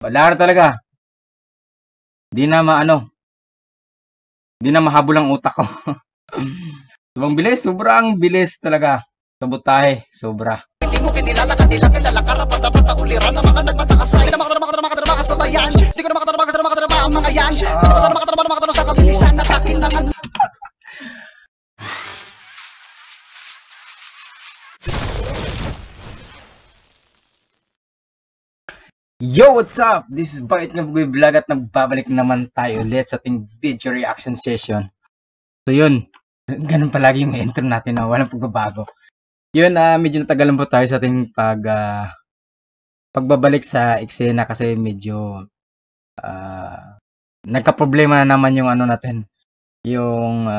Wala na talaga. Di na maano. Di na mahabol ang utak ko. Sobrang bilis. Sobrang bilis talaga. Sabotahe. Sobra. Hindi mo kinilala, kanila kilala, karapat dapat ang uliran ng mga nagmatakasay. Hindi na makatarama kasabayan. Hindi ko na makatarama ang mga yan. Hindi na makatarama sa kabilisan na takin ng ano. Yo, what's up? This is Bait nga Bugoy Vlog at nagbabalik naman tayo ulit sa ating video reaction session. So yun, ganun palagi yung intro natin na walang pagbabago. Yun, medyo natagalan po tayo sa ating pagbabalik sa eksena kasi medyo nagka-problema na naman yung ano natin, yung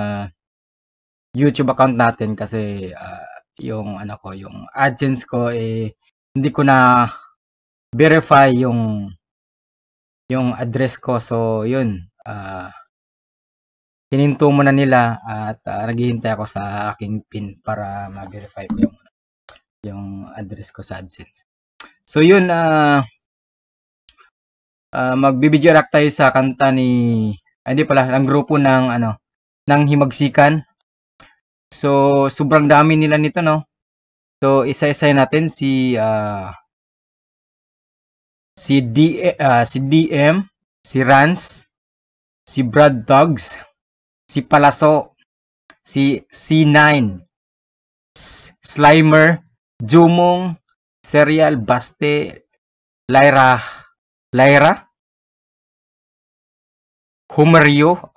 YouTube account natin kasi yung ano ko, yung AdSense ko hindi ko na verify yung address ko. So yun, hininto muna nila at naghihintay ako sa aking PIN para ma-verify ko yung address ko sa AdSense. So yun, magbibideo react tayo sa kanta hindi pala, ng grupo ng Himagsikan. So sobrang dami nila nito, no? So isa-isa natin si DM, si Rans, si Brad Dogs, si Palaso, si C9, Slimer, Jumong, Serial, Baste, Lyra, Humerio,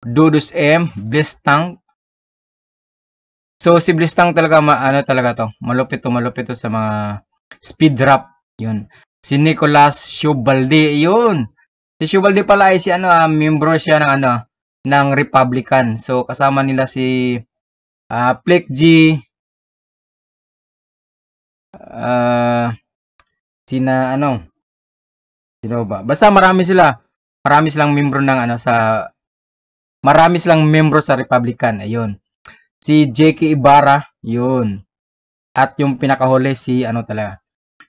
Dudus M, Blistang. So si Blistang talaga malupit to sa mga speed rap. Yun. Si Nicolas Shubaldi, yun. Si Shubaldi pala ay membro siya ng Republican. So kasama nila si Plek G, sino ba? Basta marami silang membro marami silang membro sa Republican. Ayun. Si JK Ibarra, yun. At yung pinakahuli si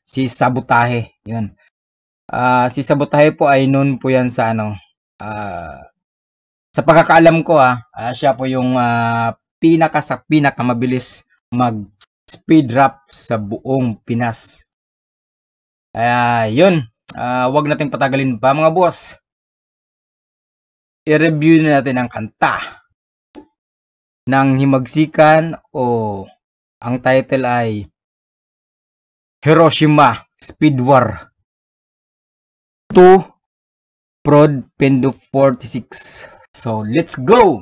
si Sabotahe, yun. Si Sabotahe po ay known po yan sa sa pagkakaalam ko siya po yung pinakamabilis mag speed rap sa buong Pinas. Yun, wag nating patagalin pa mga boss. I-review na natin ang kanta ng Himagsikan, o ang title ay Hiroshima Speed War 2 Prod Pendo 46. So let's go.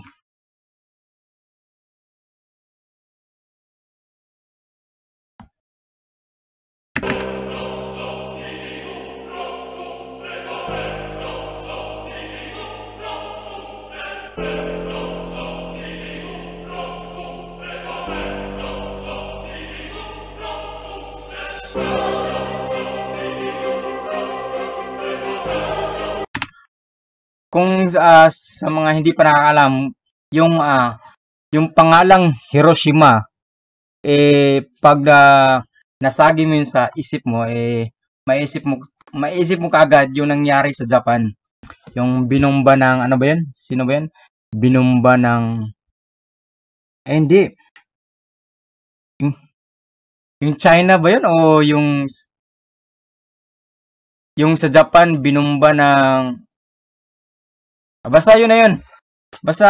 Kung sa mga hindi pa nakakaalam, yung pangalang Hiroshima, pag nasagi mo yun sa isip mo, maisip mo kaagad yung nangyari sa Japan. Yung binomba ng, ano ba yan? Sino ba yan? Binomba ng, hindi. Yung China ba yun? O yung sa Japan, binomba ng, basta yun na yun. Basta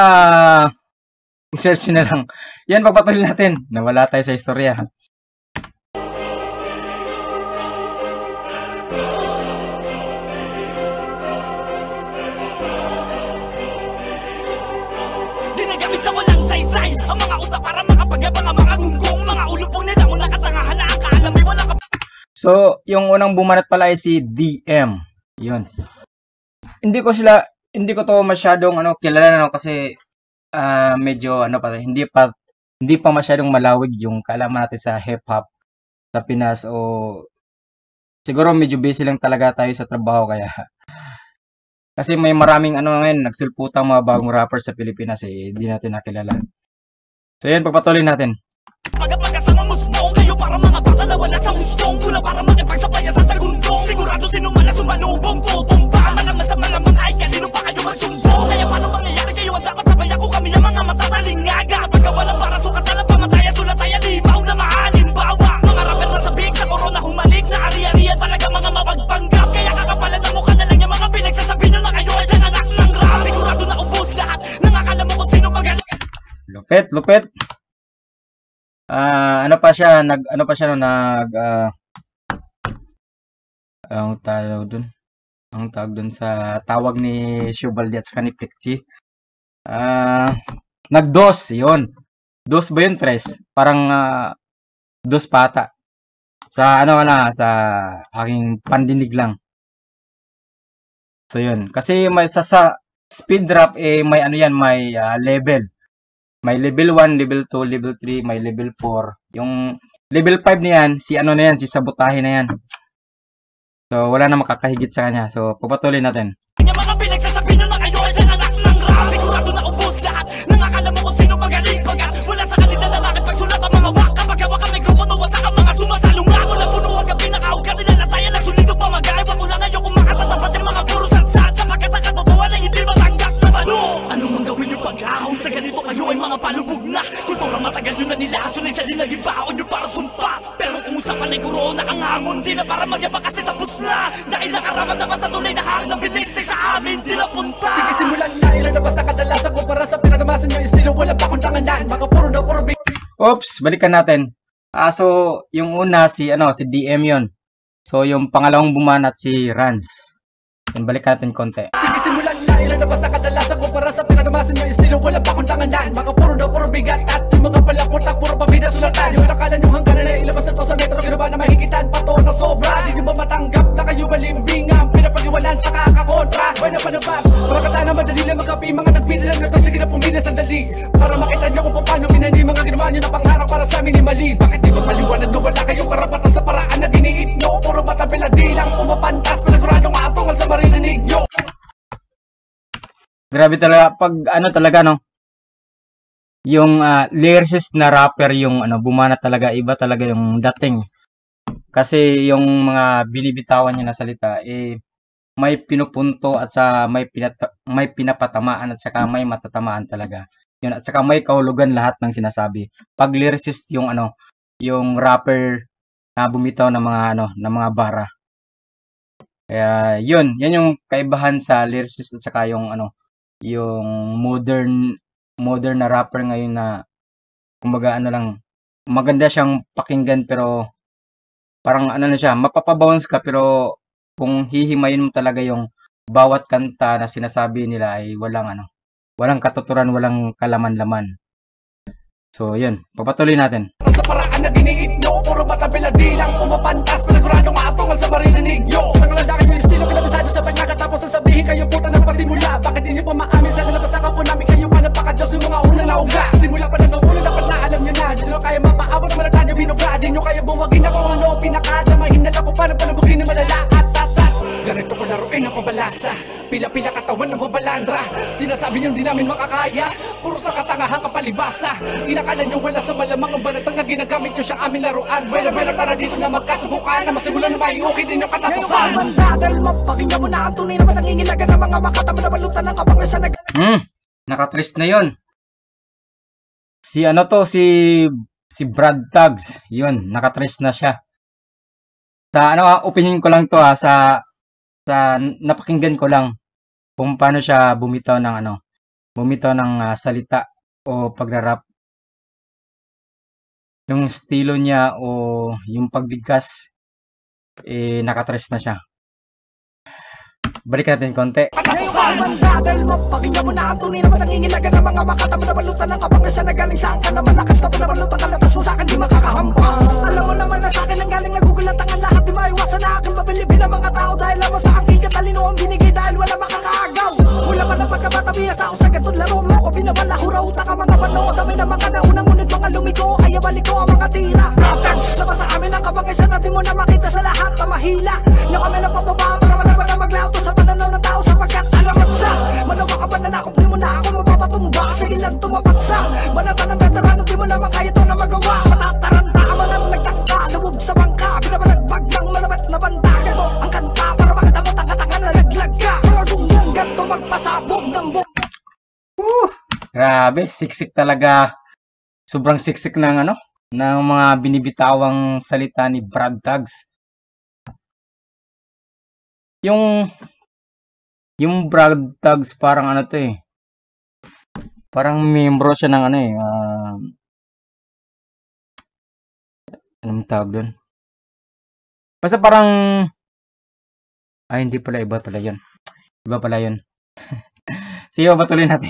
i-search na lang. Yan, pagpatuloy natin. Nawala tayo sa istorya. Dinagamit sa walang saysay ang mga utak para makapagyabang ang mga gunggong, mga ulupong nila mo nakatangahan na akala may wala ka. So, yung unang bumanat pala ay si DM. Yun. Hindi ko to masyadong kilala kasi medyo hindi pa masyadong malawig yung kaalaman natin sa hip hop sa Pinas, o siguro medyo busy lang talaga tayo sa trabaho kaya kasi may maraming ngayon nagsulputang mga bagong rapper sa Pilipinas, hindi natin nakilala. So yan, pagpatuloy natin. gustong ko na para makipagsabaya sa tagundong. Sigurado sino man na sumanubong tutumba. Malamang sa malamang kahit kanino pa kayo magsumbong. Kaya paano mangyayari kayo ang dapat sabay ako kami ang mga matatalingaga. Kapag walang para sukat na lang pamatayan sulatayan limaw na mahalimbawa. Mga rapper na sabik sa korona humalik sa ari-arian talaga mga mapagpanggap. Kaya kakapalan ng mukha na lang yung mga pinagsasabi nyo na kayo ay siyang anak ng rap. Sigurado na ubos lahat nang akala mo kung sino magaling. Lupit, lupit. Ano pa siya, ang tawag dun sa tawag ni Shubaldi at saka ni Plekchi. Nagdos, yun. Dos ba yun, Tres? Parang dos pata. Sa sa aking pandinig lang. So yun. Kasi may sa speed rap may may level. May level 1, level 2, level 3, may level 4. Yung level 5 niyan, si Sabotahe na yan. So wala na makakahigit sa kanya. So pupatuloy natin. Yung mga pinagsasabi nyo na kayo ay siyang anak ng rap. Sigurado na ubos lahat nang akala mo kung sino magaling. Pagka wala sa kanila na nakit pagsulat ang mga wak. Kapag hawak ang mikropono, wasak ang mga sumasalunga. Mula punuhan ka pinakahugad, nilalatayan ang sulito pa mag-aib. Ako lang ngayon kung makatatapat yung mga puro sansat. Sapagkat ang katotohan ay hindi matanggap na ano mang gawin yung pag-ahon sa ganito kayo ay mga palubog na. Kultura matagal nyo na nilason ay siya din naging baon nyo para sumpa. Pero kung usapan ay corona ang hamon, di na para magyabang kasi tapos na. Dahil nakaramat na tunay na harin ng bilis ay sa amin di napunta. Sige simulan na, ilan na ba sa kadalasan ko para sa pinagamasan nyo estilo walang pakundangan. Mga puro na puro Oops, balikan natin. So yung una si DM yon. So yung pangalawang bumanat si Rans. Yan, balikan natin konti. Sige simulan na, ilan na ba sa kadalasan ko para sa pinagamasan nyo estilo walang pakundangan. Mga puro na puro bigat at yung mga palakutak puro pabida sulatan. Yung nakala nyo hanggang na ilabas ito sa metro, ginawa na mahigitan pato na sobra. Di nyo ba matanggap na kayo malimbingan, pinapag-iwanan sa kakakontra. Buena pa na ba? Pagkatana madali lang magapi, mga nagpili lang na sige na pumili sandali. Para makita nyo kung paano minani mga ginawa nyo na pangharap para sa amin ni mali. Bakit di ba maliwanag na wala kayong karapatan sa paraan na giniit nyo? Puro matabila di lang pumapantas, panaguradong atungal sa maririnig nyo. Grabe talaga pag talaga yung lyricist na rapper yung bumana talaga, iba talaga yung dating. Kasi yung mga binibitawan niya na salita may pinupunto at sa may pinapatamaan at saka may matatamaan talaga. Yun, at saka may kahulugan lahat ng sinasabi. Pag lyricist yung yung rapper na bumitaw ng mga bara. Kaya yan yung kaibahan sa lyricist at saka yung yung modern na rapper ngayon na kumbaga lang maganda siyang pakinggan pero parang na siya, mapapabounce ka pero kung hihimayin mo talaga yung bawat kanta na sinasabi nila ay walang katuturan, walang kalaman-laman. So, yun. Papatuloy natin. Sa paraan na giniit nyo, puro matabila di lang pumapantas, panaguradong atungal sa maririnig nyo. Nangalandakan yung estilo, kinabisado sa panyaga, tapos sasabihin kayo puta ng pasimula. Bakit di nyo pa maamin sa nalabas na kapo namin kayo pa napaka-Diyos yung mga una na uga. Simula pa na nung ulo, dapat na alam nyo na. Di nyo kaya mapaabot naman ang kanya binubra. Di nyo kaya bumagin ako pinakadamahin na lang kung paano panabugin na malala. Ganito ko laruin ang pabalasa, pila-pila katawan ng babalandra. Sinasabi nyo di namin makakaya, puro sa katangahang kapalibasa. Inakala nyo wala sa malamang ang banatang na ginagamit nyo siyang aming laruan. Bueno, tara dito na magkasubukan na masimulan na may okay din yung katapusan. Ngayon banda, dahil mapakinggan mo na ang tunay naman ang ingilagan ng mga makatama na balutan ng kabangan sa Nakatrist na yun. Si Brad Tags, yun, nakatrist na siya. Sa opinion ko lang to sa napakinggan ko lang kung paano siya bumitaw ng salita o pagrarap. Yung estilo niya o yung pagbigkas nakatres na siya. Balikan natin konti. Ngayon banda, dahil mapakinggan mo na ang tunay naman ang ingilagan ng mga makatama na balutan ng kabangan sa nagaling saan ka naman nakastap na balutan ka latas mo sa akin di makakahampas. Alam mo naman na sa akin ang galing nagugulat ang lahat di maiwasan na aking mabilibin ng mga tao dahil lamang sa aking katalino ang binigay dahil wala makakaagaw. Mula pa ng pagkabata biyasa ako sa gantong laro mo ko binabala hurauta ka mga panood dami na mga naunang ngunit mga lumiko kaya balik ko ang mga tira. Tags labas sa amin ang kabangay sa natin mo na makita sa lahat na mahila na kami na pababa para malaman na maglauto sa pananaw ng tao sapagkat alamat sa manawa ka ba na nakop di mo na ako mapapatumba kasi ilan tumapat sa banata ng veterano di mo naman kaya to na magawa matataranta ka mga nagtangka lubog sa bangka Grabe, siksik talaga. Sobrang siksik ng ano, ng mga binibitawang salita ni Brad Taggs. Yung Brad Taggs parang ano to eh. Parang membro siya ng ano eh. Anong tawag doon? Basta parang hindi pala, iba pala yun. Iba pala yun. Sige, patuloy natin.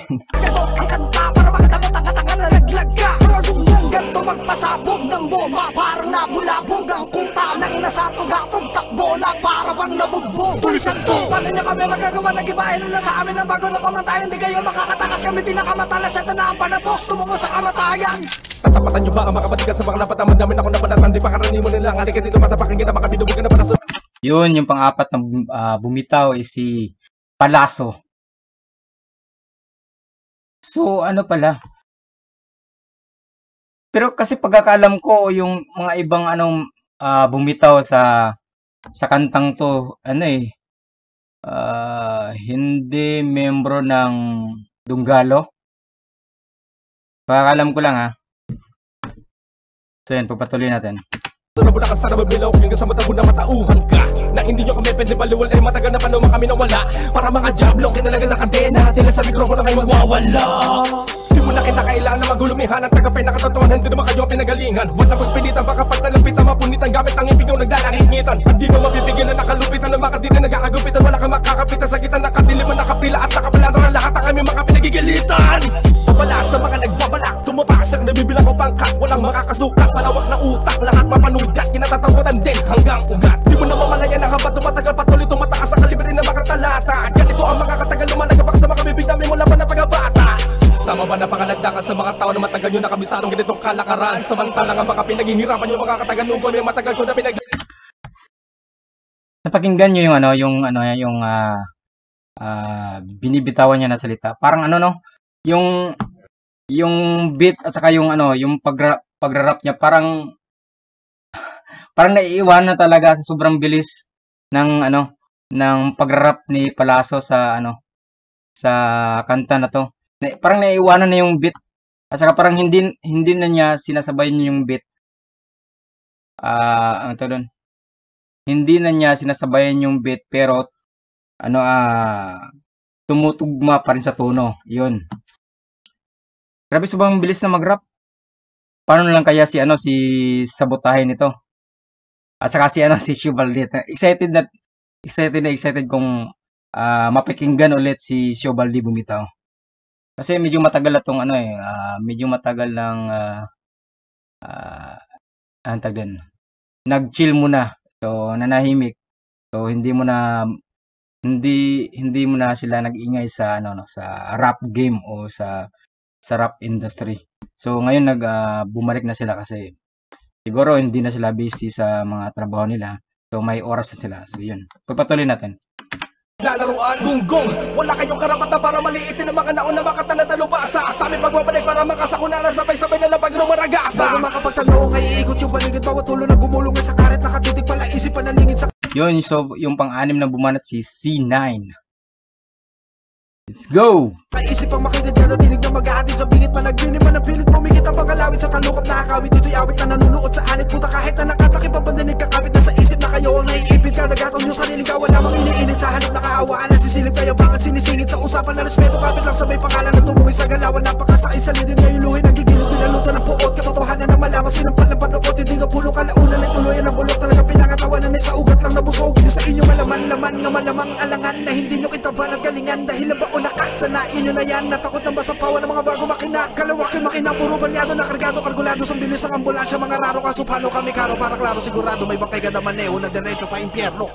Ang kanta para makatamot ang katanga na naglag ka. Mga gumong ganto magpasabog ng bomba. Parang nabulabog ang kuta nang nasatog-atog takbo na para bang nabugbog. Tulisan to, paano nyo kami magagawa? Nag-ibahin nila sa amin ang bago na pamantayan. Di kayo makakatakas kami pinakamatalas. Ito na ang panapos, tumungo sa kamatayan. Tatapatan nyo ba ang makapatigas sa mga napataman namin ako nabalatan? Di pa karani mo nila, halika dito matapakin kita, makabinubog ka na para sa... Yun, yung pang-apat na bumitaw is si Palaso. So, ano pala? Pero kasi pagkakaalam ko, yung mga ibang bumitaw sa kantang to, hindi membro ng Dunggalo. Pagkakaalam ko lang ha. So, yan, pagpatuloy natin. Nabula ka sa nababilaw, hanggang sa matabo na matauhan ka. Na hindi nyo kami pwede baluwal, ay matagal na panuma kami nawala. Para mga jablong, kinalagan na kadena, tila sa mikrofono kayo magwawala. Di mo na kinakailangan na magulumihan at tagapay na katotohanan, hindi naman kayo ang pinagalingan. Huwag na pagpilitan, baka pag nalapitan, mapunitan gamit ang ibig yung naglalangit-ngitan. At di mo mapipigilan, nakalupitan na makadili, nagkakagupitan. Wala kang makakapitan sa kita, nakadiliman, nakapila at nakapilata na lahat ang aming mga pinagigilitan. Babala sa mga nagbabalak, tumapasak, nabibilang ko pangkat. Walang makakasukat sa lawak na utak, lahat mapanugat, kinatatakutan din hanggang ugat. Di mo na mamalaya na habang tumatagal patuloy tumataas ang kalibre ng mga talata. Ganito ang mga katagal lumalagabak sa mga bibig namin mula pa na pagabata. Tama ba napakalagdakan sa mga tao na matagal nyo nakabisarong ganitong kalakaran? Samantalang ang mga pinaghihirapan yung mga katagal nung may matagal ko na Napakinggan nyo yung binibitawan niya na salita. Parang yung beat at saka yung pagrarap niya parang naiiwan na talaga sa sobrang bilis ng pagrarap ni Palaso sa kanta na to. Parang naiiwanan na yung beat at saka parang hindi na niya sinasabayan yung beat. Hindi na niya sinasabayan yung beat pero tumutugma pa rin sa tono. Yun. Grabe, sobrang bilis na mag-rap. Paano na lang kaya si Sabotahe nito? At saka si Shobaldi. Excited kung mapakinggan ulit si Shobaldi bumitaw. Kasi medyo matagal na tong medyo matagal lang nag-chill muna. So nanahimik. So hindi mo na sila nag-ingay sa sa rap game o sa rap industry. So ngayon bumalik na sila kasi siguro hindi na sila busy sa mga trabaho nila. So may oras na sila. So yun. Pagpatuloy natin. Lalaruan gunggong, wala kayong karapatan para maliitin ang mga naon na makatanatalo pa sa aming pagbabalik para makasakunalan sabay-sabay na labag ng maragasa. Bago makapagtanong ay iikot yung paligid, bawat tulo na gumulong ay sa karet, nakatitig pala isip panalingid sa... Yun, so yung pang-anim na bumanat si C9. Let's go! Naisip ang makitid ka na tinig na mag-aatid sa bingit, managbinig man ang pilit, pumigit ang pagkalawit sa talukap na akawit, dito'y awit na nanunuot sa anit, puta kahit na nakatakip ang pandinig kakapit na sa isip na kayo ang naiipit ka, nagatong yung sariling kawan namang iniinit sa hanap na kaawaan na sisilip kayo bang sinisingit sa usapan na respeto, kapit lang sa may pangalan na tumuhi sa galawan, napakasakay sa lidin na iluhin, nagigilid pinalutan ng puot, katotohanan na malaman sinampal ng panukot, hindi ka pulo kalaunan ay tuluyan ng bulok, talaga pinangatawanan ay sa ugat lang nabusog, sa inyo malaman nga malamang alangan na hindi nyo kitaban at galingan dahil ang baon sanain nyo na yan, natakot ng basapawan ng mga bago makina, kalawaki makina, puro balyado na kargado, kargulado sa bilis ng ambulansya, mga raro kaso paano kami karo, para klaro sigurado may bangkay gada maneho na diretso pa impyerno.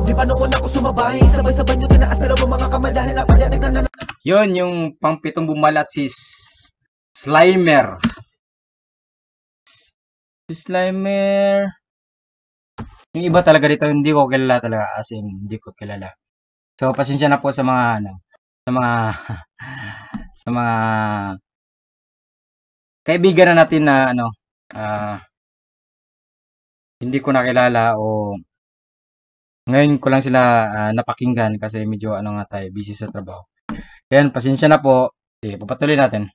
Di pa noon ako sumabay, sabay-sabay nyo tinaas pero mga kamay dahil napayanig na yun, yung pang-pitong bumalat si Slimer. Si Slimer, yung iba talaga dito hindi ko kilala talaga, as in hindi ko kilala. So pasensya na po sa mga sa mga kaibigan na natin na hindi ko nakilala o ngayon ko lang sila napakinggan kasi medyo tayo busy sa trabaho. Yan, pasensya na po. Sige, papatuloy natin.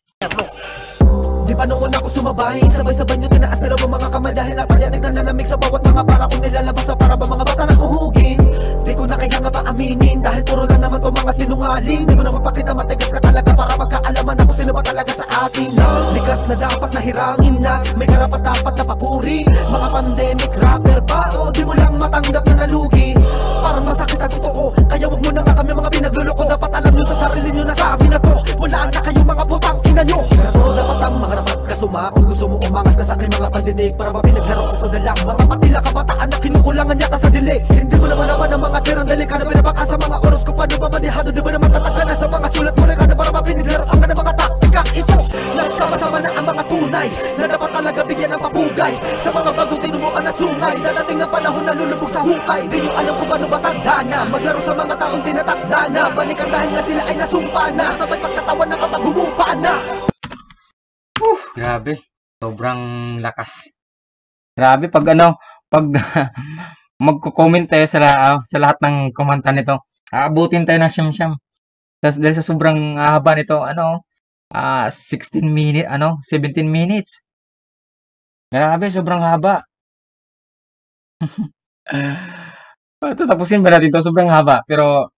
Di pa noon ako sumabay, sabay-sabay nyo tinaas dalawang mga kamay dahil napayanig na lalamig sa bawat mga para kung nilalabas sa para ba mga bata na uhugin. Di ko na kaya nga ba aminin dahil puro lang naman to mga sinungaling. Di mo na mapakita matigas ka talaga para magkaalaman ako sino ba talaga sa atin. Likas na dapat nahirangin na may karapat-dapat na papuri. Mga pandemic rapper ba o di mo lang matanggap na nalugi. Parang masakit ang totoo, kaya wag mo na nga kami mga pinagluloko. Dapat alam nyo sa sarili nyo na sabi na to, wala na kayo mga putang ina nyo. Pero dapat ang mga rapat kasuma kung gusto mo umangas ka sa aking mga pandinig para mapinaglaro ko na lang mga patila kabataan na kinukulangan yata sa dilig. Hindi mo naman naman ang mga tirang delikado pinabaka sa mga oras ko paano ba manihado. Di ba naman tatagka na sa mga sulat mo rekado para mapiniglaro ang mga taktikang ito. Nagsama-sama na ang mga tunay na dapat talaga bigyan ng papugay sa mga bagong tinumuan na sungay. Dadating ang panahon na lulubog sa hukay. Di nyo alam kung paano ba tanda na maglaro sa mga taong tinatakda na balikan dahil nga sila ay nasumpa na sabay pagtatawan na kapag humupa na. Grabe. Sobrang lakas. Grabe pag pag magko-comment tayo sa lahat ng komanta nito. Aabutin tayo ng siyam-siyam. Dahil sa sobrang haba nito, 16 minutes, 17 minutes. Grabe, sobrang haba. Tatapusin ba natin to? Sobrang haba. Pero,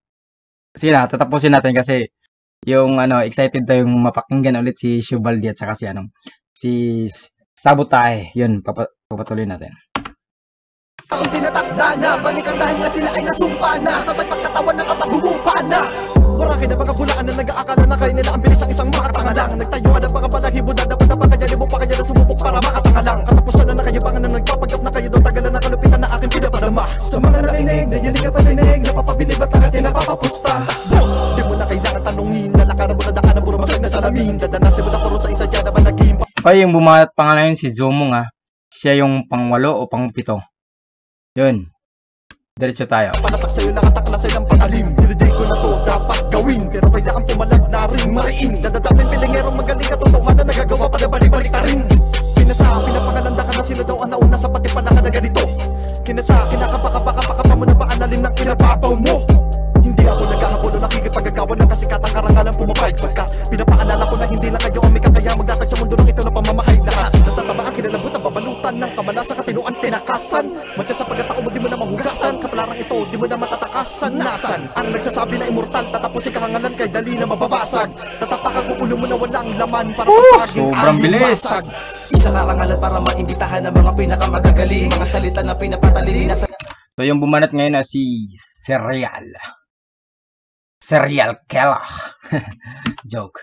sige na, tatapusin natin kasi yung excited tayong mapakinggan ulit si Shubaldi at saka si Sabotae. Yun, papatuloy natin. Ang tinatakda na balikan dahil nga sila ay nasumpa na sabay pagtatawan na kapag humupa na. Marami na mga bulaan na nag-aakala na kayo nila ang bilis ang isang makatanga lang. Nagtayo ka na mga balahibo na dapat na pa kanya libo pa kanya na sumupok para makatanga lang. Katapusan na nakayabangan na nagpapagap na kayo daw tagalan na kalupitan na aking pinapadama. Sa mga nakinig, nayanig ka paninig, napapabilib at agad napapapusta. Di mo na kailangan tanungin, nalakaran mo na daan na puro masay na salamin. Dadanasin mo na puro sa isa dyan na ba naging Okay, yung bumanat pa nga na yun si Zomong siya yung pang-8 o pang-7. Yun. Diretso tayo. Palasak sa'yo nakataklasay ng panalim. Dinidig ko na to dapat gawin, pero kailangan pumalag na rin mariin. Dadadaming pilingerong magaling katotohanan na nagagawa pa na bali-balik na rin. Pinasa, pinapangalanda ka na sila daw ang nauna sa pati pala ka na ganito. Kinasa, kinakapaka-paka-paka pa mo na paanalim ng pinababaw mo. Hindi ako naghahabol o nakikipagagawa ng kasikatang karangalan pumapayag. Pagka pinapaalala ko na hindi lang kayo ang may kakaya magdatag sa mundo ng ito na pamamahay. Lahat natatama ang kinalabot ang babalutan ng kamalasan katinuan tinakasan. Matya sa pagkatao mo di mo na mahugasan. Kapalarang ito di mo na matatakasan. Nasan ang nagsasabi na immortal tatapusin kahangalan kay dali na mababasag. Tatapakan ko ulo mo na walang laman para pagpaging ang basag. Isa karangalan para maimbitahan ng mga pinakamagagaling. Mga salita na pinapatali na sa... So yung bumanat ngayon si Serial Killer. Joke.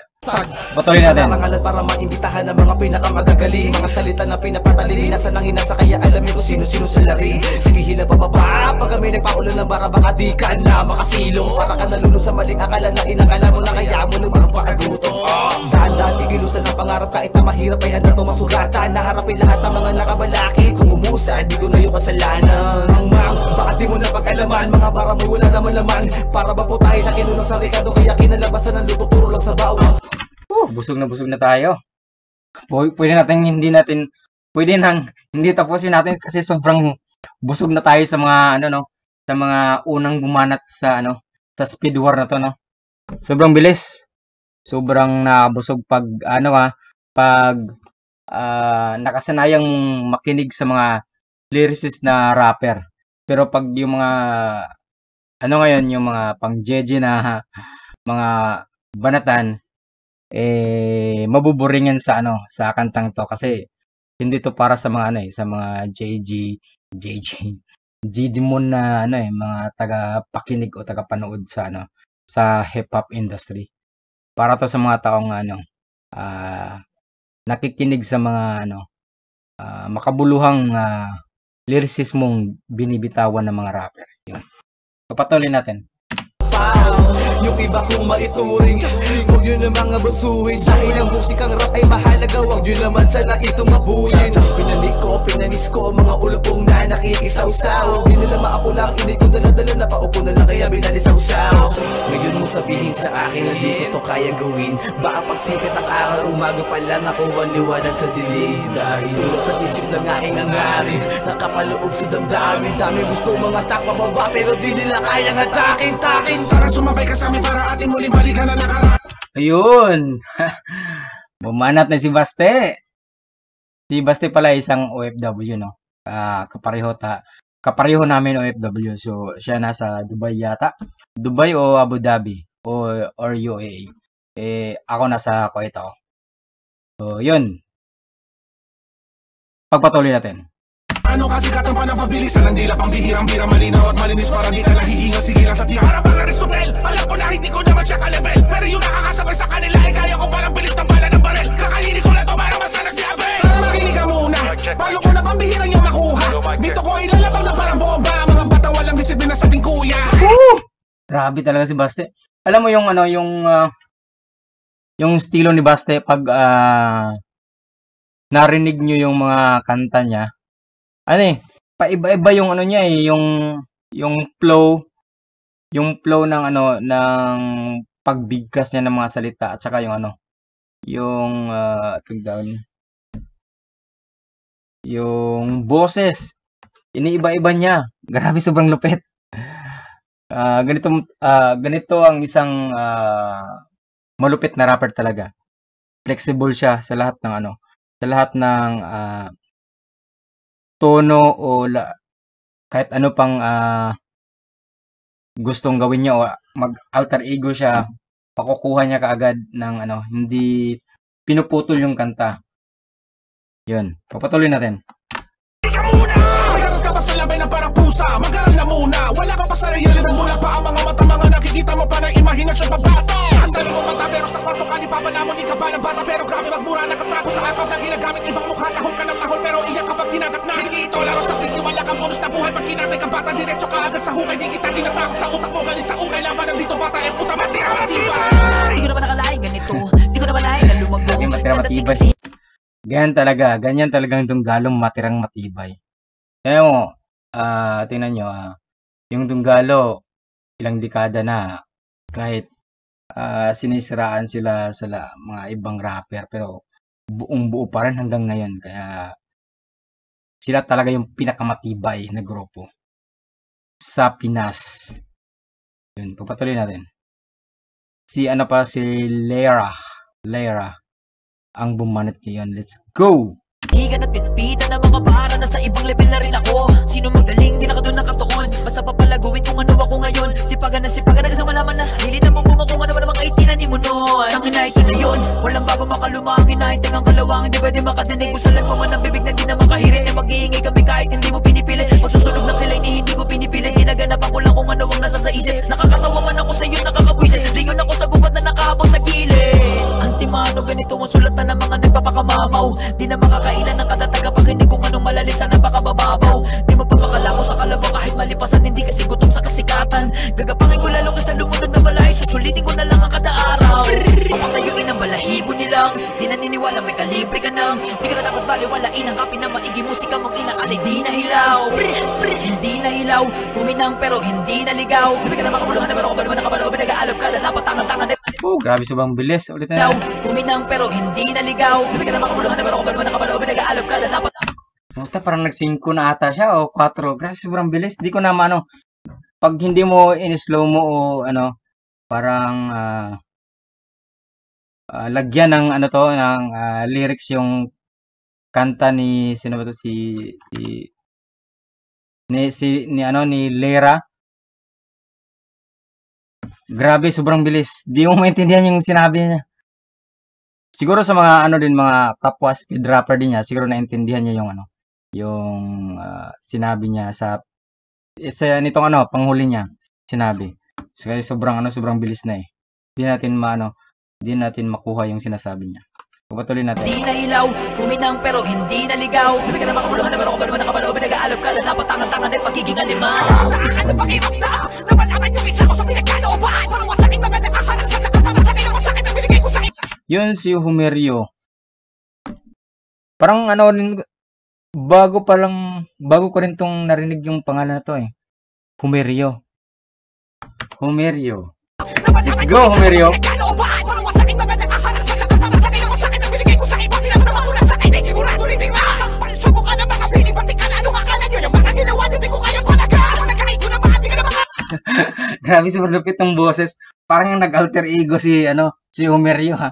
Patuloy natin. Karangalan para maimbitahan ng mga pinakamagagaling. Mga salita na pinapatali. Nasa nang inasa kaya alamin ko sino-sino sa lari. Sige hila pababa. Pag kami nagpaulan ng bara baka di ka na makasilong. Para ka nalulong sa maling akala na inakala mo na kaya mo nung mga pakagutom. Dahan-dahan tigilusan ng pangarap kahit na mahirap ay handa itong masuratan. Naharapin lahat ng mga nakabalaki. Kung umusa di ko na yung kasalanan. Baka di mo na pag-alaman. Mga bara mo wala naman laman. Para ba po tayo na kinunang sa rekado kaya kinalabasan ng luto puro lang sa bawang. Busog na tayo. Pwede hindi tapusin natin kasi sobrang busog na tayo sa mga sa mga unang bumanat sa speed war na to, no. Sobrang bilis. Sobrang nabusog pag nakasanayang makinig sa mga lyricist na rapper. Pero pag yung mga ngayon yung mga pang jeje na mga banatan mabuburingan sa kantang to kasi hindi to para sa mga sa mga JJ Moon na mga taga-pakinig o taga-panood sa hip hop industry. Para to sa mga taong nakikinig sa mga makabuluhang lyricismong binibitawan ng mga rapper. Yun. Papatuloy natin. Yung iba kong maituring, huwag nyo na mga basuhin. Dahil ang musikang rap ay mahalaga, huwag nyo naman sana itong mabuhin. Pinanis ko mga ulupong na nakikisawsaw. Di nila maapula ang inay ko dala-dala na paupo na lang kaya binalisawsaw. Ngayon mo sabihin sa akin na di ko to kaya gawin. Baka pagsikat ang araw, umaga pa lang ako waniwanan sa dilim. Dahil sa isip ng aking hangarin, nakapaloob sa damdamin. Dami gusto mga takpa baba pero di nila kayang atakin. Tara sumabay ka sa amin para ating muling balikan na nakaraan. Ayun. Bumanat na si Baste. Si Baste pala isang OFW, no? Kapareho namin OFW. So, siya nasa Dubai yata. Dubai o Abu Dhabi or UAE. Ako nasa Kuwait ako. So, yun. Pagpatuloy natin. Ano kasi katampan ng pabilisan ng dila pambihirang-bira malinaw at malinis para di ka nahihingal sigilan sa tiyan. Para bang Aristotel, alam ko na hindi ko naman siya kalebel. Pero yung nakakasabay sa kanila ay kaya ko parang bilis ng bala ng barel. Kakainin ko na to para masana si Abel. Para makinig ka muna, bago ko na pambihirang yung makuha. Dito ko ilalabang na parang bomba. Mga bata walang disiplina sa ating kuya. Grabe talaga si Baste. Alam mo yung ano, yung estilo ni Baste pag narinig nyo yung mga kanta niya. Ano paiba-iba yung ano niya yung flow ng ano ng pagbigkas niya ng mga salita at saka yung ano yung yung boses iniiba-iba niya. Grabe, sobrang lupit. Ganito ang isang malupit na rapper talaga. Flexible siya sa lahat ng ano, sa lahat ng tono o kahit ano pang gustong gawin niya o mag-alter ego siya, pakukuha niya kaagad ng ano, hindi pinuputol yung kanta. Yun, papatuloy natin. Magaras ka pa sa labay na parang pusa, mag-aral na muna. Wala ka pa sa realidad, mula pa ang mga mata, mga nakikita mo pa ng imahinasyon pabato. Ang dali mo mata pero sa kwarto ka, di pa pala mo, di ka balang bata. Pero grabe magmura, nakatago sa account na ginagamit ibang mukha. Tahol ka ng tahol pero iyak kapag kinagat na. Hindi ito laro sa PC, wala kang bonus na buhay. Pag kinatay ka bata, diretso ka agad sa hukay. Di kita tinatakot sa utak mo, galing sa ukay. Laban nandito bata, puta matira matibay. Di ko naman nakalain ganito. Di ko naman lain na lumago. Grabe, matira matibay. Ganyan talagang Dunggalong matirang matibay. Kaya mo, tingnan nyo, yung Dunggalo, ilang dekada na, kahit sinisiraan sila sa mga ibang rapper, pero buong buo pa rin hanggang ngayon. Kaya sila talaga yung pinakamatibay na grupo sa Pinas. Yun, papatuloy natin. Si Lera ang bumanat ngayon. Let's go! Higan at pitpitan ng mga para nasa ibang level na rin ako. Sino magaling, di na ka doon nakatuon. Basta papalaguin kung ano ako ngayon. Sipagan na kasi malaman na sarili na mamunga kung ano ba namang itinanim mo noon. Ang ina ito na yun, walang bago makalumangin na hinting ang kalawangin. Di pwede makadinig mo sa lang man ang bibig na di na makahirin. Mag-iingay kami kahit hindi mo pinipili. Pagsusunog ng kilay ni hindi ko pinipili. Ginaganapan ko lang kung ano ang nasa sa isip. Nakakatawa man ako sa iyo, nakakabwisit. Lingon ako sa gubat na nakahabang sa gilid. Antimano, ganito ang sulatan ng mga nagpapakamamaw. Di na makakailan ng katataga pag hindi kung anong malalim sa napakabababaw. Di magpapakalako sa kalabaw kahit malipasan. Hindi kasi gutom sa kasikatan. Gagapangin ko lalo kaysa lumunod na balay. Susulitin ko na lang ang kada araw. Papatayuin ang balahibo nilang. Di naniniwala may kalibre ka nang. Di ka na dapat baliwalain ang kapi na maigi musika mong inaalay. Di na hilaw, hindi na hilaw. Puminang pero hindi naligaw. Bibig ka na makabuluhan na pero kung naman nakabalaw. Pinag-aalap ka na napatangan-tangan. Oh, grabe, sobrang bilis. Ulit na. Puminang pero hindi naligaw. Bibig ka na makabuluhan na pero kung naman nakabalaw. Pinag-aalap ka na napatangan. Parang nag-5 na ata siya o 4. Grabe, sobrang bilis. Di ko na ano. Pag hindi mo in-slow mo o ano, parang lagyan ng ano to, ng lyrics yung kanta ni sino ba to ni Lera. Grabe, sobrang bilis. Di mo maintindihan yung sinabi niya. Siguro sa mga ano din, mga kapwa speed rapper din niya, siguro naintindihan niya yung ano, yung sinabi niya sa nitong ano, panghuli niya, sinabi. So, kaya sobrang bilis na eh. Di natin makuha yung sinasabi niya. Patuloy natin. Hindi na ilaw, puminang pero hindi naligaw. Bibig ka na makabuluhan na pero kung naman nakabalaw. Pinag-aalap ka na napatangan-tangan ay pagiging alimaw. Ano pakirapta? Nawalaman yung isa ko sa pinagkalooban. Parang wasaking mga nakaharang sa nakaparasakin ako sa akin ang binigay ko sa akin. Yun si Humerio. Parang ano rin, bago ko rin tong narinig yung pangalan na to eh. Humerio. Let's go, Humerio. Parang wasaking mga nakaharang sa nakaparasakin ako sa akin ang binigay ko sa iba. Pinapanawa ko lang sa akin ay sigurado liting na. Sampal, subukan ang mga piling. Pati ka na, anong akala nyo? Yung mga ginawa nyo, di ko kaya palaga. Nagkain ko naman, di ka naman. Grabe sobrang lupit ng boses. Parang nag-alter ego si Homerio ha.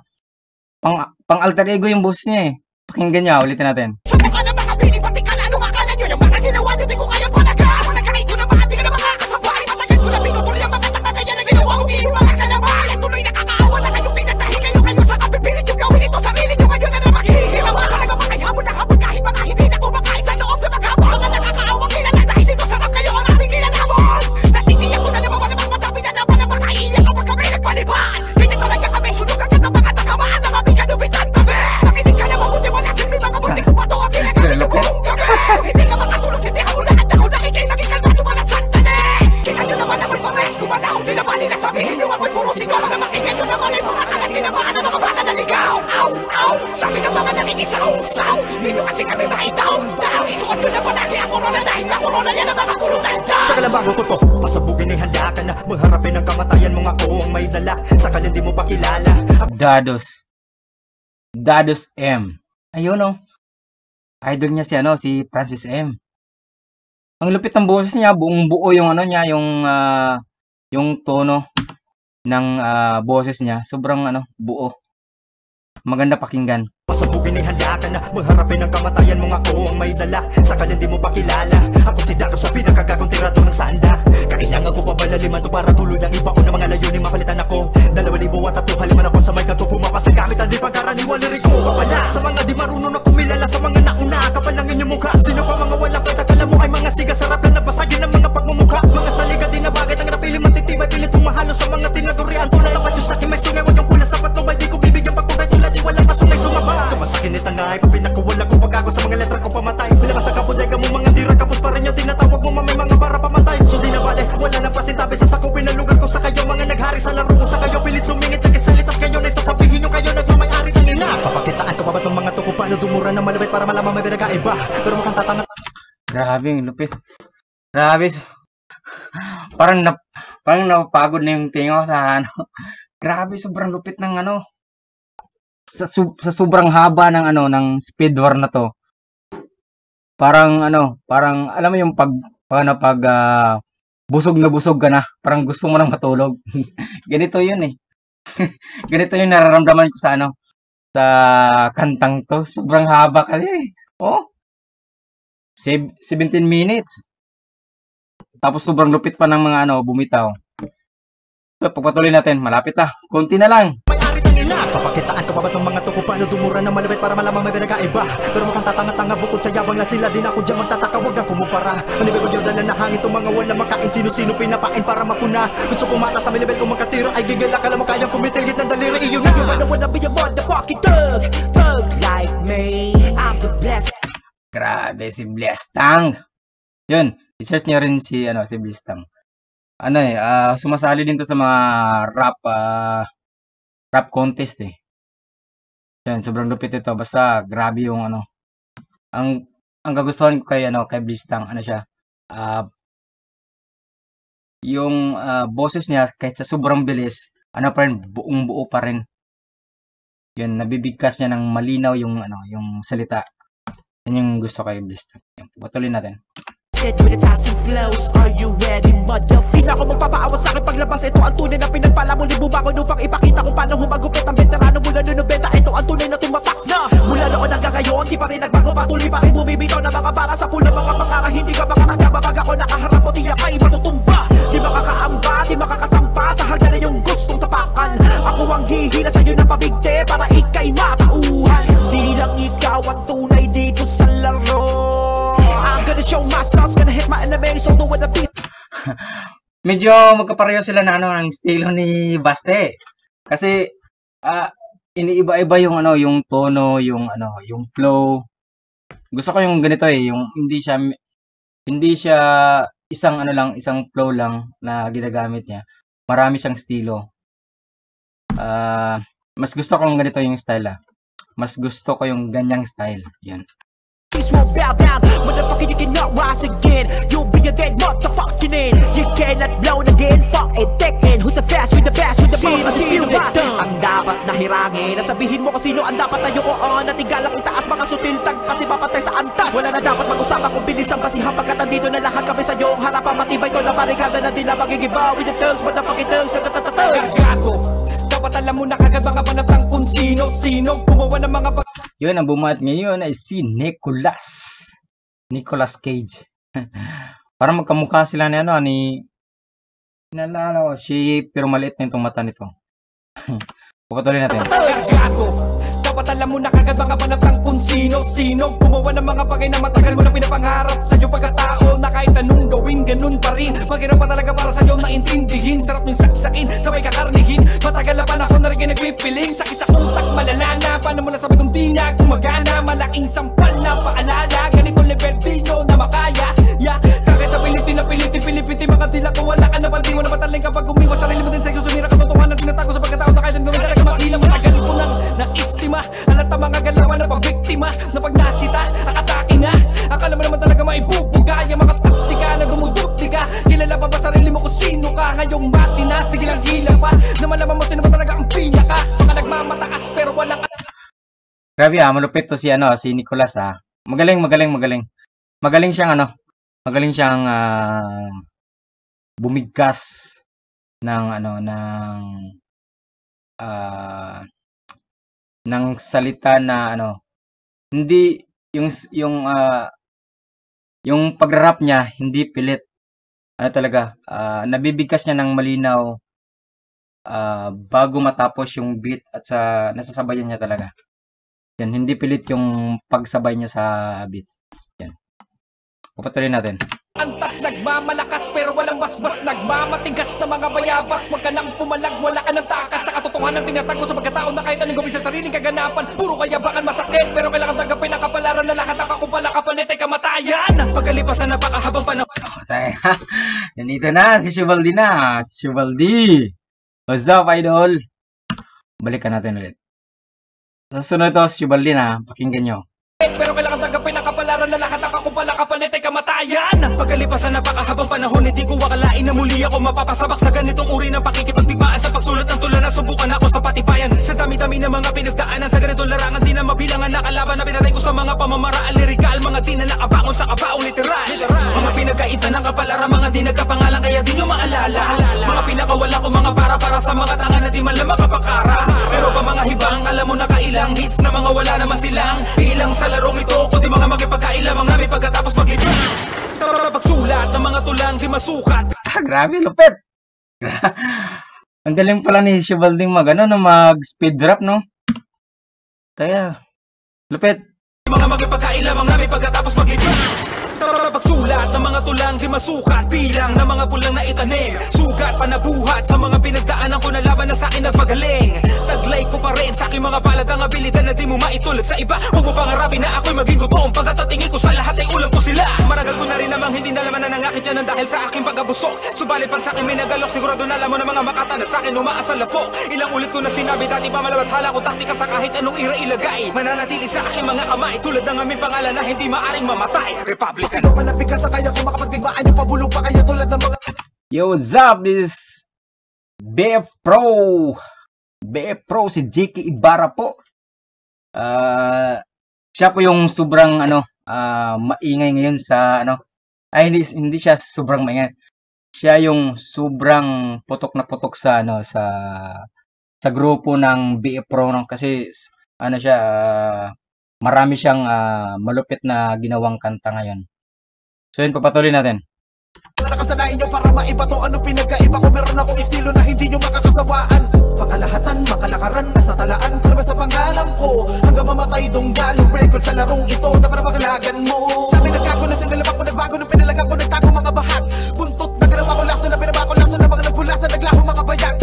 Pang alter ego yung boses niya eh. Pakinggan niya, ulitin natin. Subukan ang mga piling, pati ka lalo akala nyo yung mga ginawa nyo, di ko kaya palaga. Ako nagkain ko na mga, di ka na makakasabay. Matagal ko na pinutuloy ang mga tanga na yan na ginawa kong iyo mga kalaman. At tuloy nakakaawa na kayong pinatahi kayo sa kapipilit yung gawin ito. Sarili nyo ngayon na na maghihirawa. Talaga makayhabon na habon kahit mga hindi na kumakain sa loob na maghapon. Mga nakakaawang kilala dahil dito sarap kayo ang aming nilalamon. Natitiyak ko na naman wala mga matabi na naman na makaiiyak kapag kami nagpalipan. Hindi talaga kami sunog agad ng mga takamaan ng aming kanubitan tabi. Nakinig ka na mabuti wala silbi mga muntik ko pa to ang pinagamit yung buong gabi. Hindi ka makatulog si Tiha Ulan at ako nakikay maging kalmado mga sandali. Kita nyo naman ako'y pares kumalaw. Di naman nila sabihin nyo ako'y puro sigaw. Mga makinggan nyo naman ay pura kalat tinamaan ng mga bata na ligaw. Aw, aw, sabi ng mga nakikisaw-saw. Di nyo kasi kami maitaw-taw. Isuot nyo na palagi ang corona dahil na corona yan ang mga puro tanda. Tagal ang bago ko to, pasabugin ay handa ka na. Magharapin ang kamatayan mong ako ang may dala. Sakal hindi mo pa kilala. Dados M. Ayun oh. Idol niya si Francis M. Ang lupit ng boses niya, buong buo yung niya, yung tono ng boses niya. Sobrang buo. Maganda pakinggan. Pasabugin ay handa ka na. Magharapin ang kamatayan mong ako ang may dala. Sakal hindi mo pa kilala. Ako si Dados sa pinakagagong tirado ng sanda. Kailangan ko pa balaliman to para tuloy ang iba ko na mga layunin mapalitan ako. 2,003 haliman ako sa may kanto. Pumapas ng gamit ang di pagkaraniwan liriko. Papala sa mga di marunong na kumilala. Sa mga nauna kapal lang inyong mukha. Sino pa mga wala pwede kala mo ay mga siga. Sarap lang nabasagin ng mga pagmumukha. Mga saliga di na bagay ang napili matitibay. Pilit tumahalo sa mga tinagurian. Tulad ng padyos na may sungay. Huwag yung pula sapat no ba di ko bibigyan pagkugay. Tulad di wala patunay sumaba. Kapasakin itangay pag pinakawala ko pag-ako sa mga letra ko pamatay. Bilabas ang kabodega mo mga dira kapos pa rin yung tinatawag mo mamay mga para pamatay. So di na bale, wala na pasintabi sa sakupin na lugar ko sa kayo. Mga naghari sa laro ko sa kayo. Pilit sumingit nagkisalitas kayo na sasabihin nyo kayo nagmamayari ng ina. Papakitaan ko pa ba itong mga tuko paano dumura na malupit para malaman may binagaiba. Pero mukhang tatanga. Grabe, ang lupit. Grabe. Parang napapagod na yung tinga ko sa Grabe, sobrang lupit ng sa sobrang haba ng speed war na to. Parang alam mo yung pag busog na busog ka na, parang gusto mo nang matulog. Ganito 'yun eh. Ganito yung nararamdaman ko sa sa kantang to. Sobrang haba kasi. Oh. 17 minutes. Tapos sobrang lupit pa ng mga bumitaw. So, pagpatuloy natin, malapit na. Konti na lang. Papakitaan ko pa ba itong mga tuko paano dumura na malupit para malamang may binagaiba. Pero mukhang tatanga-tanga bukod sa yabang na sila. Din ako dyan magtataka, wag ang kumumpara. Manibig ko dyan dala na hangin itong mga wala makain. Sino-sino pinapain para mapuna. Gusto pumata sa may level kung magkatira ay gigil. Akala mo kayang kumitigit ng daliri. Iyon na yung I wanna be a motherfucking thug. Thug like me, I'm the best. Grabe si Blestang. Yun, i-search nyo rin si Blestang. Sumasali din to sa mga rap contest eh. Yan, sobrang lupit ito. Basta grabe yung ang kagustuhan ko kay Blestang, siya. Yung boses niya kahit sa sobrang bilis, pa rin, buong buo pa rin. Yun, nabibigkas niya ng malinaw yung salita. Yan yung gusto kay Blestang. Patuloy natin. With the toxic flows, are you ready, motherfucker? Di na ako magpapaawa sa akin paglabas. Ito ang tunay na pinagpala mo. Libumangon upang ipakita kung paano humagupit ang veterano mula noong 90. Ito ang tunay na tumatak na mula noon hanggang ngayon. Di pa rin nagbago, patuloy pa rin bumibitaw na mga para sa pula. Mga pangarang hindi ka makakagaba. Pag ako nakaharap mo, tiyak ay matutumba. Di makakaamba, di makakasampa sa hagdan na yung gustong tapakan. Ako ang hihila sa'yo ng pabigte para ikay matauhan. Di lang ikaw ang tunay dito sa laro. Show my stars, gonna hit my enemies, so do with the beat. Medyo magkapareho sila na ng estilo ni Baste. Kasi iniiba-iba yung yung tono, yung flow. Gusto ko yung ganito yung hindi siya isang isang flow lang na ginagamit niya. Marami siyang estilo. Mas gusto ko yung ganito yung style. Mas gusto ko yung ganyang style. Yan. Won't bow down, motherfucker, you cannot rise again. You'll be a dead motherfucking in. You cannot blow again, fuck it, Tekken. Who's the fast with the bass with the most? Sino ba ang dapat nahirangin? At sabihin mo kung sino ang dapat tayo ko on. At igalang itaas mga sutil tag pati papatay sa antas. Wala na dapat mag-usapan kung bilis ang basihan pagkat andito na lahat kami sa iyong harapan. Matibay ko na barikada na di na magigibaw with the terms, motherfucking terms, Gago, dapat alam mo na kagad mga panatang kung sino-sino gumawa ng mga Yun, ang bumahat ngayon ay si Nicolas Cage. Parang magkamukha sila ni ano, ni nalala ko, pero maliit na itong mata nito. Pupatuloy natin. Gago, dapat alam mo na kagad mga panatang kung sino-sino gumawa ng mga bagay na matagal mo na pinapangarap sa iyong pagkatao na kahit anong gawin, ganun pa rin. Maghirap pa talaga para sa iyong naintindihin. Sarap yung saksakin, sabay kakarnihin. Matagal na panahon na rin nagpipiling. Sakit sa utak, malala na. Paano mo nasabi kung di na gumagana? Malaking sampal na paalala. Ganitong level di nyo na makaya. Kahit sa pilitin mga dila ko wala ka na baldi. Wala mataling kapag umiwas sarili mo din sa'yo. Sumira katotohanan, tinatago sa pagkatao na kahit ang gawin talaga makila. Matagal ko nang naistima. Alata mga galawan na pagbiktima. Na pag nasita, ang atake na. Akala mo naman talaga maibubuga. Yung mga taktika na dumudukti ka. Kilala pa ba sarili mo kung sino ka? Ngayong mati na, sige lang hila pa. Na malaman mo sino ba talaga ang pinaka. Mga nagmamataas pero walang Grabe malupit to si Nicolas Magaling siyang bumigkas ng salita na hindi yung pagrarap niya hindi pilit. Talaga nabibigkas niya ng malinaw bago matapos yung beat at nasasabayan niya talaga. Yan, hindi pilit yung pagsabay niya sa beat. Yan. Pupatuloy natin. antas, nagmamalakas pero walang basbas. Nagmamatigas na mga bayabas. Huwag ka nang pumalag, wala ka ng takas. Sa katotohanan tinatago sa pagkatao na kahit anong gawin sa sariling kaganapan. Puro kayabangan masakit pero kailangan tanggapin ang kapalaran na lahat ang kakupala kapalit ay kamatayan. Pagkalipas na napakahabang panahon. Nandito na si Shubaldi na. Shubaldi. What's up, idol? Balikan natin ulit. Sa sunod to, Shubaldi na. Pakinggan nyo. Pero kailangan tanggapin ang kapalaran na lahat ang kakupala kapalit ay kamatayan. Pagkalipas na napakahabang panahon, hindi ko akalain na muli ako mapapasabak sa ganitong uri ng pakikipagdigmaan. Sa pagsulat ng tula na subukan ako sa patibayan. Sa dami-dami ng mga pinagdaanan sa ganitong larangan, di na mabilangan na kalaban na pinatay ko sa mga pamamaraan lirikal. Mga di na nakabangon sa kabaong literal. Mga pinagkaitan ng kapalaran, mga di nagkapangalan kaya di nyo maalala. Mga pinakawala ko mga para sa mga tanga na di man lang makapakara. Pero pa mga hibang, alam mo na kailang hits na mga wala naman silang bilang sa larong ito, kundi mga magipagkailamang namin pagkatapos maglibang. Pagsulat ng mga tulang di masukat. Grabe, lupit. Ang galing pala ni Shubaldi mag speed rap, no? Kaya, lupit. Mga magipagkailamang namin pagkatapos maglibang. Pagsulat ng mga tulang di masukat, bilang ng mga pulang na itanim. Sugat pa nabuhat sa mga pinagdaanan ko na laban na sa'kin nagpagaling. Taglay ko pa rin sa aking mga palad ang abilidad na di mo maitulad sa iba. Huwag mo pangarapin na ako'y maging gutom, pagkatatingin ko sa lahat ay ulam ko sila. Maragal ko na rin namang hindi nalaman na nangakit yan dahil sa aking pag-abusok. Subalit pag sa'kin may nagalok, sigurado na alam mo na mga makata na sa'kin umaasal na po. Ilang ulit ko na sinabi, dati pa malawat hala ko taktika sa kahit anong ira ilagay. Mananatili sa aking mga kamay, tulad ng aming pangalan na hindi maaring mamatay. Republican. Malapit sa kaya kung makapagdigmaan yung pabulong pa kaya tulad ng mga... Yo, what's up? This is BF Pro. BF Pro, si JK Ibarra po. Siya po yung sobrang maingay ngayon sa hindi siya sobrang maingay. Siya yung sobrang putok na putok sa sa grupo ng BF Pro kasi siya marami siyang malupit na ginawang kanta ngayon. So yun, papatuloy natin. Nakasanain nyo para maiba to. Ano pinagkaiba ko? Meron akong estilo na hindi nyo makakasawaan. Pakalahatan, makalakaran, nasa talaan. Pero sa pangalan ko hanggang mamatay dong galo. Record sa larong ito na para makalagan mo. Sabi nagkago na sinalabak ko, nagbago nung pinalaga ko, nagtago mga bahat. Buntot na ganawa ko laso na pinaba ko laso na mga nagpulasan, naglaho mga bayag.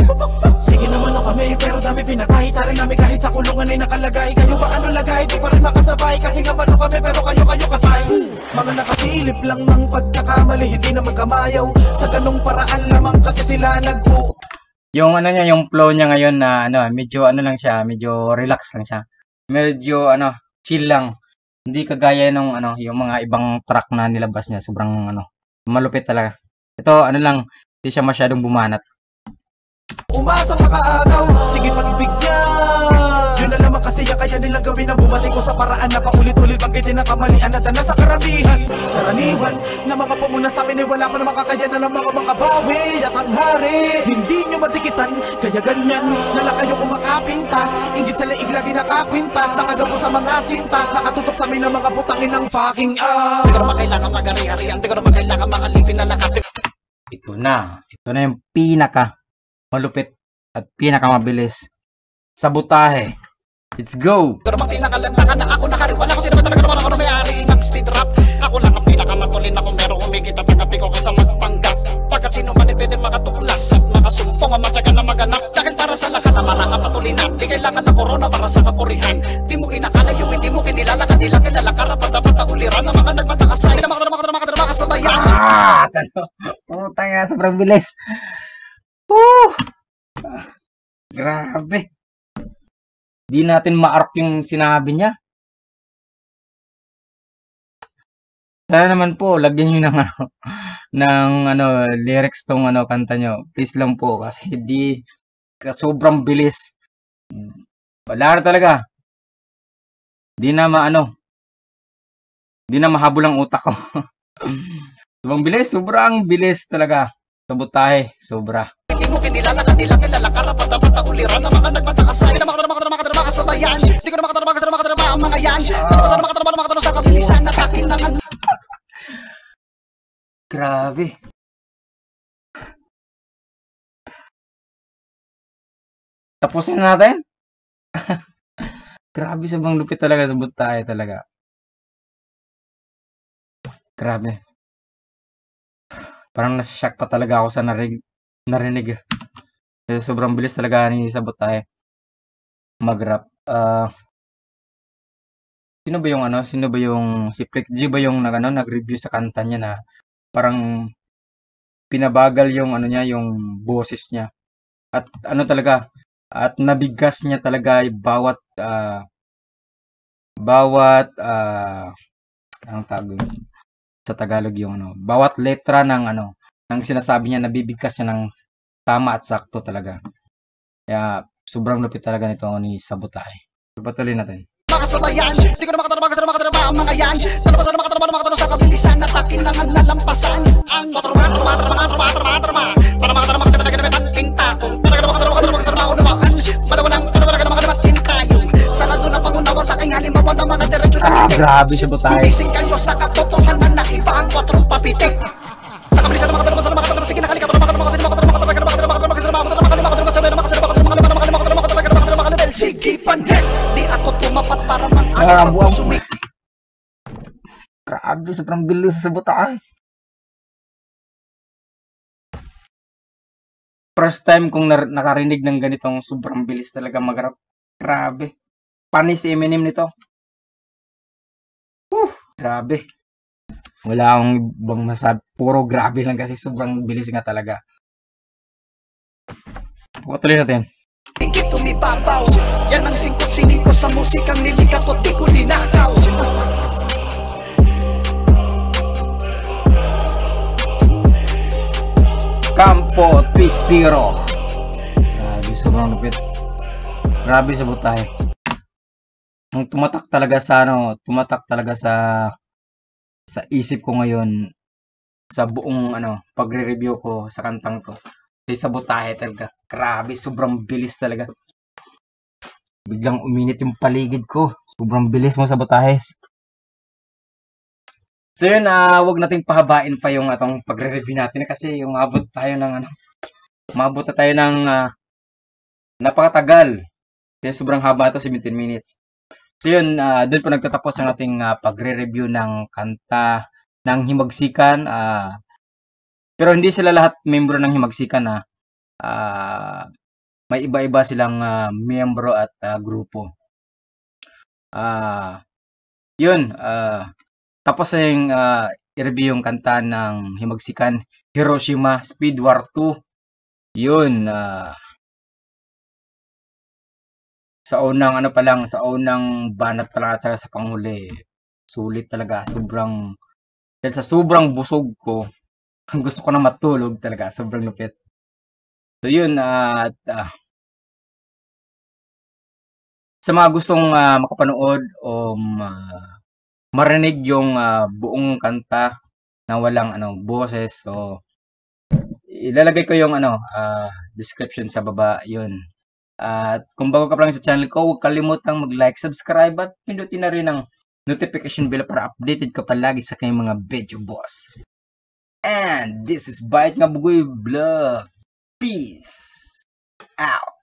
Sige naman o kami, pero dami pinatay. Tarin namin kahit sa kulungan ay nakalagay. Kayo ba ano lagay? Di pa rin makasabay. Kasi nga mano kami, pero kayo katay. Mga nakasilip lang ng pagkakamali, hindi na magkamayaw. Sa ganong paraan lamang kasi sila yung yung flow niya ngayon na medyo lang siya, medyo relax lang siya. Medyo chill lang. Hindi kagaya nung yung mga ibang track na nilabas niya, sobrang malupit talaga. Ito lang, hindi siya masyadong bumanat. Umasang makaagaw, sige pagbigyan. Yun Pinalaman kasi kaya nilang gawin ang bumalik ko sa paraan na paulit-ulit pagkitin ng kamalian at na sa karamihan. Karaniwan na mga pumuna sa amin ay wala pa na makakayanan ng mga makabawi at ang hari. Hindi nyo matikitan, kaya ganyan nala kayo kumakapintas. Ingit sa leeg lagi nakapintas, nakagapo sa mga sintas, nakatutok sa amin ng mga putangin ng fucking Di ko naman kailangan mag-ari-arian, di ko naman kailangan makalipin na lakat. Ito na yung pinaka malupit at pinaka mabilis. Sabotahe. Let's go! Di ko naman kinakalantakan na ako nakariwala ko. Sino ba talaga naman ako na may-ari ng speed rap? Ako lang ang pinakamatulin ako merong umikit at tagapi ko kaysa magpanggap. Pagkat sino man ay pwede makatuklas at makasumpong ang matyaga na maganap. Dahil para sa lakat na marakapatulinan, di kailangan ng corona para sa kapurihan. Di mo inakala yung hindi mo kinilala, kanila kilala karapat dapat ang uliran ng mga nagmatakasay na mga kasabayan. Puta nga, sobrang bilis. Grabe. Di natin ma-arc yung sinabi niya. Sana naman po, lagyan nyo ng lyrics tong kanta nyo. Please lang po, kasi sobrang bilis. Wala na talaga. Di na mahabol ang utak ko. Sobrang bilis talaga. Sabotahe, sobra. Hindi mo kinilala, kanila kilala karapat dapat ang uliran ng mga nagmatakasay na mga kasabayan. Di ko na makatarama ang mga yan. Sana makatarama sa kabilisan na takin ng Grabe. Tapusin na natin? Grabe, sobrang lupit talaga, sabotahe talaga. Grabe. Parang nasa-shock pa talaga ako sa narinig. Kasi sobrang bilis talaga ni Sabotahe mag-rap. Sino ba yung si Flex G ba yung nag-review sa kanta niya na parang pinabagal yung yung boses niya. At talaga, at nabigas niya talaga bawat ang tawag sa Tagalog yung bawat letra ng ng sinasabi niya, nabibigkas niya ng tama at sakto talaga. Kaya sobrang lupit talaga nito ni Sabotahe. Patuloy natin. Makasabayan, di ko na makatarama ang mga yan. Sana makatarama sa kabilisan na takin ng nalampasan. Ang matarama para makatarama ka talaga naman tinta. Kung talaga makatarama sa mga unawaan, madawalang tintayong. Sana doon ang pangunawa sa aking halimbawa ng mga diretso na pitik. Grabe Sabotahe. Tumising kayo sa katotohanan na iba ang 4 papitik. Sa kabilisan na makatarama sa mga sige nakalika para makatarama sige panhel, di ako tumapat para mang sumik. Grabe, sobrang bilis sa Sabotahe. First time kong nakarinig ng ganitong sobrang bilis talaga mag-rap. Grabe. Panis si Eminem nito. Grabe. Wala akong ibang masabi. Puro grabe lang kasi sobrang bilis nga talaga. Patuloy natin. Higit tumibabaw, yan ang singkot-sining ko sa musikang nilikat ko, di ko ninakaw. Campo Twistero. Grabe, sobrang lupit. Grabe Sabotahe. Nung tumatak talaga sa isip ko ngayon sa buong pagre-review ko sa kantang to. Si Sabotahe talaga. Grabe, sobrang bilis talaga. Biglang uminit yung paligid ko. Sobrang bilis mo, Sabotahe. So yun, wag nating pahabain pa yung atong pagre-review natin kasi yung umabot na tayo ng napakatagal. Kaya sobrang haba ito, 17 minutes. So yun, doon po nagtatapos ang ating pagre-review ng kanta ng Himagsikan. Pero hindi sila lahat membro ng Himagsikan may iba-iba silang miyembro at grupo. Yun, tapos yung i-review yung kanta ng Himagsikan, Hiroshima Speed War 2. Yun, sa unang sa unang banat pa lang at sa panghuli, sulit talaga. Sobrang busog ko. Gusto ko na matulog talaga. Sobrang lupit. So yun, sa mga gustong makapanood o marinig yung buong kanta na walang boses, so ilalagay ko yung description sa baba, yun. At kung bago ka pa lang sa channel ko, huwag kalimutang mag-like, subscribe at pindutin na rin ang notification bell para updated ka palagi sa kanyang mga video, boss. And this is Bait Nga Bugoy Vlog. Peace out.